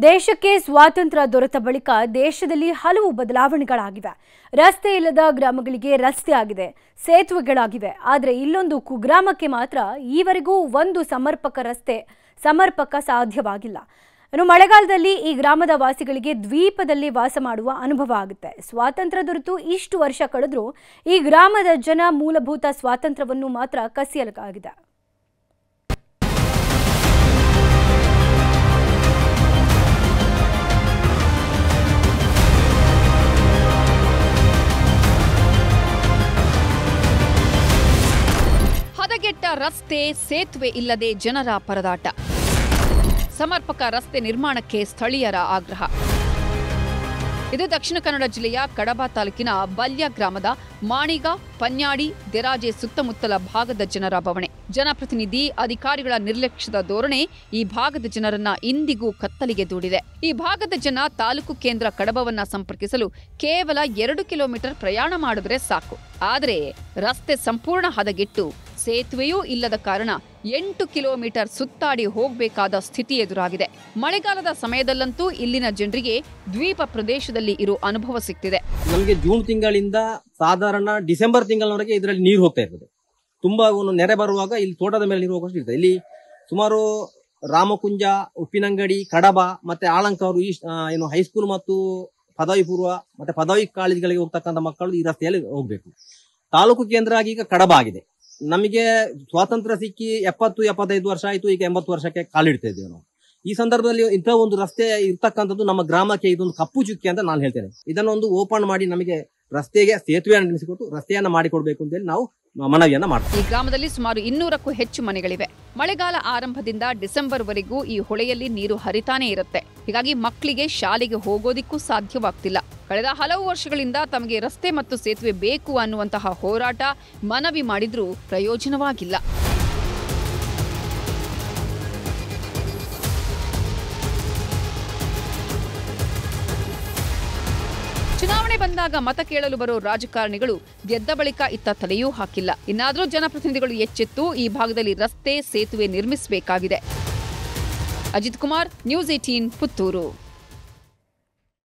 ದೇಶಕ್ಕೆ ಸ್ವಾತಂತ್ರ್ಯ ದೊರೆತ ಬಳಿಕ ದೇಶದಲ್ಲಿ ಹಲವು ಬದಲಾವಣೆಗಳಾಗಿವೆ. ರಸ್ತೆ ಇಲ್ಲದ ಗ್ರಾಮಗಳಿಗೆ ರಸ್ತೆ ಆಗಿದೆ, ಸೇತುವೆಗಳಾಗಿವೆ. ಆದರೆ ಇಲ್ಲೊಂದು ಕುಗ್ರಾಮಕ್ಕೆ ಮಾತ್ರ ಈವರೆಗೂ ಒಂದು ಸಮರ್ಪಕ ಸಾಧ್ಯವಾಗಿಲ್ಲ. ಮಳೆಗಾಲದಲ್ಲಿ ಈ ಗ್ರಾಮದ ವಾಸಿಗಳಿಗೆ ದ್ವೀಪದಲ್ಲಿ ವಾಸ ಮಾಡುವ ಅನುಭವ ಆಗುತ್ತೆ. ಸ್ವಾತಂತ್ರ್ಯ ದೊರೆತು ಇಷ್ಟು ವರ್ಷ ಕಳೆದರೂ ಈ ಗ್ರಾಮದ ಜನ ಮೂಲಭೂತ ಸ್ವಾತಂತ್ರ್ಯವನ್ನು ಮಾತ್ರ ಕಸಿಯಲಾಗಿದೆ. ಹದಗೆಟ್ಟ ರಸ್ತೆ, ಸೇತುವೆ ಇಲ್ಲದೆ ಜನರ ಪರದಾಟ. ಸಮರ್ಪಕ ರಸ್ತೆ ನಿರ್ಮಾಣಕ್ಕೆ ಸ್ಥಳೀಯರ ಆಗ್ರಹ. ಇದು ದಕ್ಷಿಣ ಕನ್ನಡ ಜಿಲ್ಲೆಯ ಕಡಬ ತಾಲೂಕಿನ ಬಲ್ಯ ಗ್ರಾಮದ ಮಾಣಿಗ, ಪನ್ಯಾಡಿ, ದೆರಾಜೆ ಸುತ್ತಮುತ್ತಲ ಭಾಗದ ಜನರ ಬವಣೆ. ಜನಪ್ರತಿನಿಧಿ, ಅಧಿಕಾರಿಗಳ ನಿರ್ಲಕ್ಷ್ಯದ ಧೋರಣೆ ಈ ಭಾಗದ ಜನರನ್ನ ಇಂದಿಗೂ ಕತ್ತಲಿಗೆ ದೂಡಿದೆ. ಈ ಭಾಗದ ಜನ ತಾಲೂಕು ಕೇಂದ್ರ ಕಡಬವನ್ನ ಸಂಪರ್ಕಿಸಲು ಕೇವಲ 2 ಕಿಲೋಮೀಟರ್ ಪ್ರಯಾಣ ಮಾಡಿದ್ರೆ ಸಾಕು. ಆದರೆ ರಸ್ತೆ ಸಂಪೂರ್ಣ ಹದಗೆಟ್ಟು ಸೇತುವೆಯೂ ಇಲ್ಲದ ಕಾರಣ 8 ಕಿಲೋಮೀಟರ್ ಸುತ್ತಾಡಿ ಹೋಗಬೇಕಾದ ಸ್ಥಿತಿ ಎದುರಾಗಿದೆ. ಮಳೆಗಾಲದ ಸಮಯದಲ್ಲಂತೂ ಇಲ್ಲಿನ ಜನರಿಗೆ ದ್ವೀಪ ಪ್ರದೇಶದಲ್ಲಿ ಇರೋ ಅನುಭವ ಸಿಗ್ತಿದೆ. ನಮಗೆ ಜೂನ್ ತಿಂಗಳಿಂದ ಸಾಧಾರಣ ಡಿಸೆಂಬರ್ ತಿಂಗಳವರೆಗೆ ಇದರಲ್ಲಿ ನೀರು ಹೋಗ್ತಾ ಇರ್ತದೆ. ತುಂಬಾ ನೆರೆ ಬರುವಾಗ ಇಲ್ಲಿ ತೋಟದ ಮೇಲೆ ನೀರು ಹೋಗೋಷ್ಟು ಇರ್ತದೆ. ಇಲ್ಲಿ ಸುಮಾರು ರಾಮಕುಂಜ, ಉಪ್ಪಿನಂಗಡಿ, ಕಡಬ ಮತ್ತೆ ಆಳಂಕವರು ಏನು ಹೈಸ್ಕೂಲ್ ಮತ್ತು ಪದವಿ ಪೂರ್ವ ಮತ್ತೆ ಪದವಿ ಕಾಲೇಜುಗಳಿಗೆ ಹೋಗ್ತಕ್ಕಂಥ ಮಕ್ಕಳು ಈ ರಸ್ತೆಯಲ್ಲಿ ಹೋಗ್ಬೇಕು. ತಾಲೂಕು ಕೇಂದ್ರ ಆಗಿ ಈಗ ಕಡಬ ಆಗಿದೆ. ನಮಗೆ ಸ್ವಾತಂತ್ರ್ಯ ಸಿಕ್ಕಿ 70-75 ವರ್ಷ ಆಯಿತು. ಈಗ 80 ವರ್ಷಕ್ಕೆ ಕಾಲಿಡ್ತಾ ಇದ್ದೇವೆ ನಾವು. ಈ ಸಂದರ್ಭದಲ್ಲಿ ಇಂಥ ಒಂದು ರಸ್ತೆ ಇರ್ತಕ್ಕಂಥದ್ದು ನಮ್ಮ ಗ್ರಾಮಕ್ಕೆ ಇದೊಂದು ಕಪ್ಪು ಚುಕ್ಕಿ ಅಂತ ನಾನು ಹೇಳ್ತೇನೆ. ಇದನ್ನೊಂದು ಓಪನ್ ಮಾಡಿ ನಮಗೆ ರಸ್ತೆಗೆ ಸೇತುವೆಯನ್ನು ನಿರ್ಮಿಸಿಕೊಟ್ಟು ರಸ್ತೆಯನ್ನ ಮಾಡಿಕೊಡ್ಬೇಕು ಅಂತ ಹೇಳಿ ನಾವು ಮನವಿಯನ್ನ ಮಾಡ್ತೀವಿ. ಈ ಗ್ರಾಮದಲ್ಲಿ ಸುಮಾರು 200ಕ್ಕೂ ಹೆಚ್ಚು ಮನೆಗಳಿವೆ. ಮಳೆಗಾಲ ಆರಂಭದಿಂದ ಡಿಸೆಂಬರ್ ವರೆಗೂ ಈ ಹೊಳೆಯಲ್ಲಿ ನೀರು ಹರಿತಾನೆ ಇರುತ್ತೆ. ಹೀಗಾಗಿ ಮಕ್ಕಳಿಗೆ ಶಾಲೆಗೆ ಹೋಗೋದಿಕ್ಕೂ ಸಾಧ್ಯವಾಗ್ತಿಲ್ಲ. ಕಳೆದ ಹಲವು ವರ್ಷಗಳಿಂದ ತಮಗೆ ರಸ್ತೆ ಮತ್ತು ಸೇತುವೆ ಬೇಕು ಅನ್ನುವಂತಹ ಹೋರಾಟ, ಮನವಿ ಮಾಡಿದ್ರೂ ಪ್ರಯೋಜನವಾಗಿಲ್ಲ. ಚುನಾವಣೆ ಬಂದಾಗ ಮತ ಕೇಳಲು ಬರೋ ರಾಜಕಾರಣಿಗಳು ಗೆದ್ದ ಬಳಿಕ ಇತ್ತ ತಲೆಯೂ ಹಾಕಿಲ್ಲ. ಇನ್ನಾದರೂ ಜನಪ್ರತಿನಿಧಿಗಳು ಎಚ್ಚೆತ್ತು ಈ ಭಾಗದಲ್ಲಿ ರಸ್ತೆ, ಸೇತುವೆ ನಿರ್ಮಿಸಬೇಕಾಗಿದೆ. ಅಜಿತ್ ಕುಮಾರ್, ನ್ಯೂಸ್ 18, ಪುತ್ತೂರು.